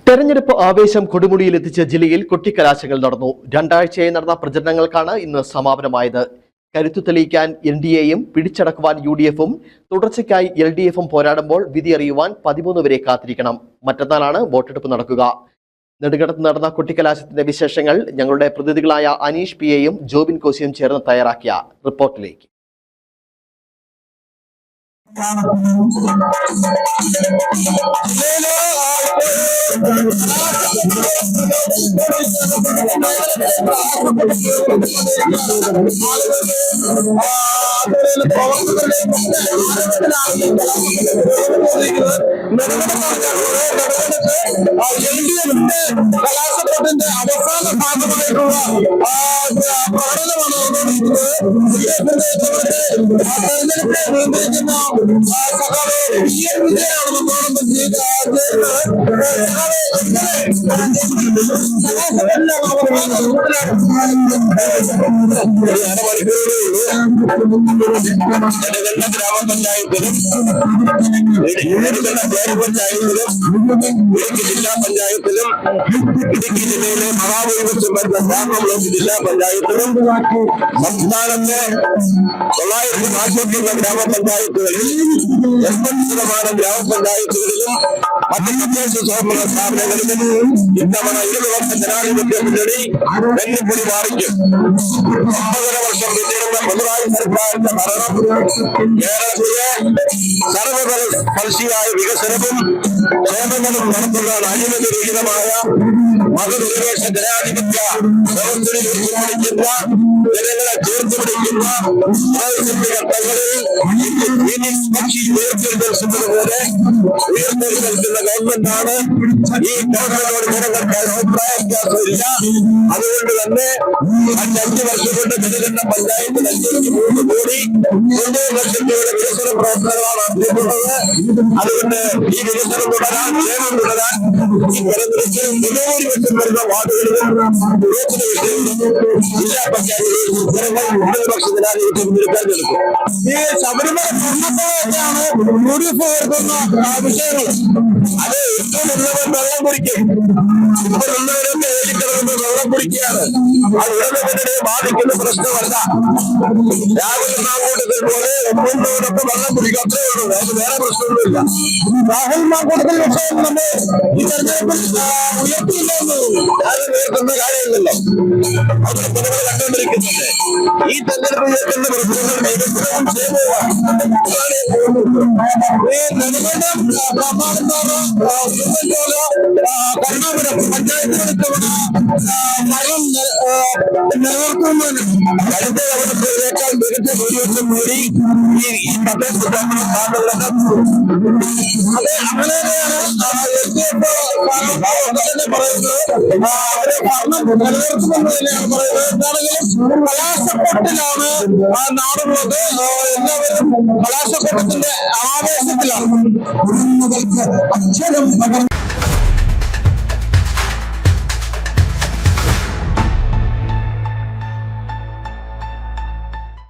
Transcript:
തെരഞ്ഞെടുപ്പ് ആവേശം കൊടുമുടിയിലെത്തിച്ച ജില്ലയിൽ കൊട്ടിക്കലാശങ്ങൾ നടന്നു. രണ്ടാഴ്ചയായി നടന്ന പ്രചരണങ്ങൾക്കാണ് ഇന്ന് സമാപനമായത്. കരുത്തു തെളിയിക്കാൻ NDAയും പിടിച്ചടക്കുവാൻ UDFും തുടർച്ചയ്ക്കായി LDFും പോരാടുമ്പോൾ വിധിയറിയുവാൻ 13 വരെ കാത്തിരിക്കണം. മറ്റന്നാളാണ് വോട്ടെടുപ്പ് നടക്കുക. നെടുങ്കണ്ടത്ത് നടന്ന കൊട്ടിക്കലാശത്തിന്റെ വിശേഷങ്ങൾ ഞങ്ങളുടെ പ്രതിനിധികളായ അനീഷ് PAയും ജോബിൻ കോശിയും ചേർന്ന് തയ്യാറാക്കിയ റിപ്പോർട്ടിലേക്ക്. കലാശത്തിന്റെ അവസാന ഭാഗമായിട്ടുള്ള ഗ്രാമപഞ്ചായത്തിലും ജില്ലാ പഞ്ചായത്തിലും ഇടുക്കി ജില്ലയിലെ മഹാഭൂരിപക്ഷം വരുന്ന ബ്ലോക്ക് ജില്ലാ പഞ്ചായത്തിലും സംസ്ഥാനത്തെ 941 ഗ്രാമപഞ്ചായത്തുകളിൽ 80% ഗ്രാമപഞ്ചായത്തുകളിലും മറ്റ് തദ്ദേശ സ്വയംഭരണ സ്ഥാപനങ്ങളിലും ഇത്തവണ ഇടതുപക്ഷ ജനാധിപത്യ മുന്നണി വെല്ലുവിളി മാറിക്കും. 9.5 വർഷം പിന്നിടുന്ന പിണറായി സർക്കാരിന്റെ ഭരണം കേരളത്തിലെ സർവഫലസ്പർശിയായ വികസനവും ക്ഷേമങ്ങളും നടത്തുന്ന അഴിമതിരഹിതമായ മതനിരപേക്ഷ ജനാധിപത്യ വ്യവസ്ഥയിൽ ഉൾക്കൊള്ളിക്കുന്ന ജനങ്ങളെ ചേർത്ത് പിടിക്കുന്ന ഘട്ടങ്ങളിൽ പക്ഷി ഉയർത്തെഴുന്നേൽക്കുന്നത് പോലെ ഉയർത്തെഴുന്നേൽക്കുന്ന ഗവൺമെന്റാണ്. ഈ ഗവൺമെന്റിനോട് ജനങ്ങൾക്ക് അഭിപ്രായ വ്യത്യാസമില്ല. അതുകൊണ്ട് തന്നെ 5 വർഷം കൊണ്ട് നെടുങ്കണ്ടം പഞ്ചായത്തിൽ 53 കോടി 90 ലക്ഷം രൂപയുടെ വികസന പ്രവർത്തനങ്ങളാണ് നടത്തിയിട്ടുള്ളത്. അതുകൊണ്ട് ഈ വികസനം തുടരാൻ, ക്ഷേമം തുടരാൻ ഈ തെരഞ്ഞെടുപ്പിൽ 100% വരുന്ന വാർഡുകളിലും ബ്ലോക്ക് ജില്ലാ പഞ്ചായത്തുകളിൽ ജനങ്ങൾ ഇടതുപക്ഷ ജനാധിപത്യ മുന്നണി തെരഞ്ഞെടുക്കും. ഈ ശബരിമല സ്വർണ്ണക്കോളയൊക്കെയാണ് UDF ഉയർത്തുന്ന വിഷയങ്ങൾ. അത് ഇപ്പോഴുള്ളവർ വെള്ളം കുടിക്കും. ഇപ്പോഴുള്ളവരൊക്കെ ഏറ്റിക്കിടന്ന് വെള്ളം കുടിക്കുകയാണ്. അത് ഇടതുമുന്നണിയെ ബാധിക്കുന്ന പ്രശ്നമല്ല. രാഹുൽ മാങ്കൂട്ടത്തിൽ പോലെ ഒപ്പുന്നവരൊക്കെ വെള്ളം കുടിക്കും, അത്രേ ഉള്ളൂ. അത് വേറെ പ്രശ്നമൊന്നുമില്ല. രാഹുൽ മാങ്കൂട്ടത്തിൽ വിഷയം നമ്മൾ ഈ തെരഞ്ഞെടുപ്പിൽ ഉയർത്തിയില്ലെന്ന് അത് ഉയർത്തുന്ന കാര്യമില്ലല്ലോ. അവിടെ ജനങ്ങൾ കണ്ടുകൊണ്ടിരിക്കുന്നുണ്ട്. ഈ തെരഞ്ഞെടുപ്പ് ഉയർത്തുന്ന പ്രശ്നങ്ങൾ വികസനവും ക്ഷേമവുമാണ്. ഈ നെടുങ്കണ്ടം കരുണാപുരം പഞ്ചായത്തുകൾ ഭരണം നിലനിർത്തുന്നതിന് അടുത്ത തവണത്തേക്കാൾ മികച്ച ഭൂരിപക്ഷം നേടി ഈ തദ്ദേശ സ്വയംഭരണ സ്ഥാപനങ്ങളൊക്കെ അത് അങ്ങനെ പറയുന്നത് അവരെ ഭരണം നിലനിർത്തുമെന്ന് തന്നെയാണ് പറയുന്നത്. എന്താണെങ്കിലും കലാശക്കൊട്ടിലാണ് ആ നാടുള്ളത്. എല്ലാവരും കലാശക്കൊട്ടത്തിന്റെ ആവേശത്തിലാണ്. അക്ഷരം പകർന്നു